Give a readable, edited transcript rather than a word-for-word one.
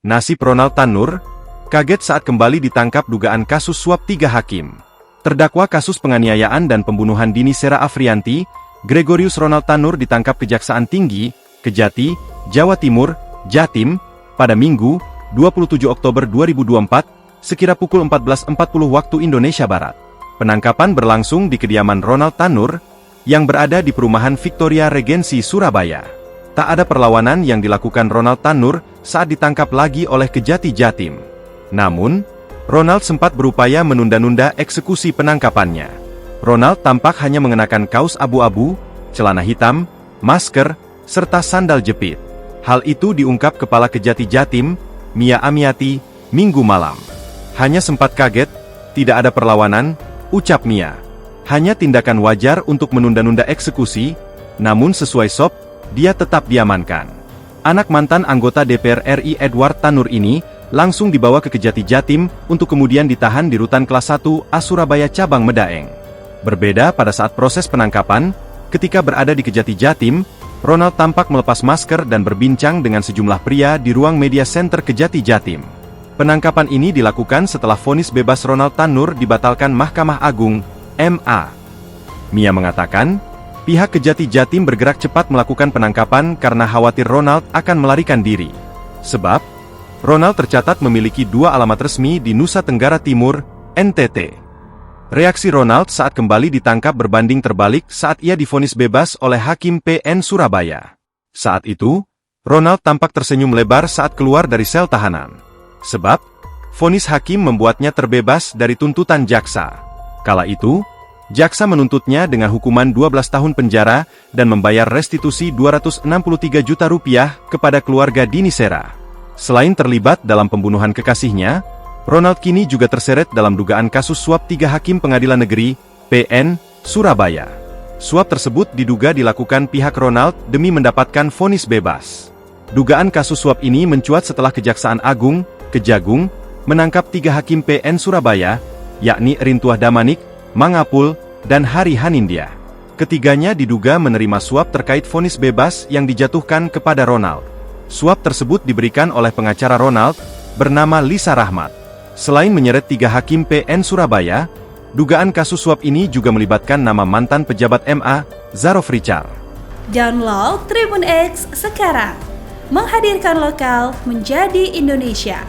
Nasib Ronald Tanur kaget saat kembali ditangkap dugaan kasus suap 3 hakim. Terdakwa kasus penganiayaan dan pembunuhan Dini Sera Afrianti, Gregorius Ronald Tanur ditangkap Kejaksaan Tinggi, Kejati, Jawa Timur, Jatim, pada Minggu, 27 Oktober 2024, sekira pukul 14.40 waktu Indonesia Barat. Penangkapan berlangsung di kediaman Ronald Tanur, yang berada di perumahan Victoria Regency, Surabaya. Tak ada perlawanan yang dilakukan Ronald Tanur saat ditangkap lagi oleh Kejati Jatim. Namun, Ronald sempat berupaya menunda-nunda eksekusi penangkapannya. Ronald tampak hanya mengenakan kaos abu-abu, celana hitam, masker, serta sandal jepit. Hal itu diungkap Kepala Kejati Jatim, Mia Amiati, Minggu malam. Hanya sempat kaget, tidak ada perlawanan, ucap Mia. Hanya tindakan wajar untuk menunda-nunda eksekusi, namun sesuai SOP, dia tetap diamankan. Anak mantan anggota DPR RI Edward Tanur ini langsung dibawa ke Kejati Jatim untuk kemudian ditahan di Rutan Kelas 1 A Surabaya Cabang Medaeng. Berbeda pada saat proses penangkapan, ketika berada di Kejati Jatim, Ronald tampak melepas masker dan berbincang dengan sejumlah pria di ruang media center Kejati Jatim. Penangkapan ini dilakukan setelah vonis bebas Ronald Tanur dibatalkan Mahkamah Agung, MA. Mia mengatakan, pihak Kejati Jatim bergerak cepat melakukan penangkapan karena khawatir Ronald akan melarikan diri. Sebab, Ronald tercatat memiliki 2 alamat resmi di Nusa Tenggara Timur, NTT. Reaksi Ronald saat kembali ditangkap berbanding terbalik saat ia divonis bebas oleh Hakim PN Surabaya. Saat itu, Ronald tampak tersenyum lebar saat keluar dari sel tahanan. Sebab, vonis hakim membuatnya terbebas dari tuntutan jaksa. Kala itu, jaksa menuntutnya dengan hukuman 12 tahun penjara dan membayar restitusi Rp263 juta kepada keluarga Dini Sera. Selain terlibat dalam pembunuhan kekasihnya, Ronald kini juga terseret dalam dugaan kasus suap 3 hakim pengadilan negeri, PN, Surabaya. Suap tersebut diduga dilakukan pihak Ronald demi mendapatkan vonis bebas. Dugaan kasus suap ini mencuat setelah Kejaksaan Agung, Kejagung, menangkap 3 hakim PN Surabaya, yakni Rintuah Damanik, Mangapul, dan Hari Hanindya. Ketiganya diduga menerima suap terkait vonis bebas yang dijatuhkan kepada Ronald. Suap tersebut diberikan oleh pengacara Ronald, bernama Lisa Rahmat. Selain menyeret 3 hakim PN Surabaya, dugaan kasus suap ini juga melibatkan nama mantan pejabat MA, Zarof Richard. Download Tribun X sekarang, menghadirkan lokal menjadi Indonesia.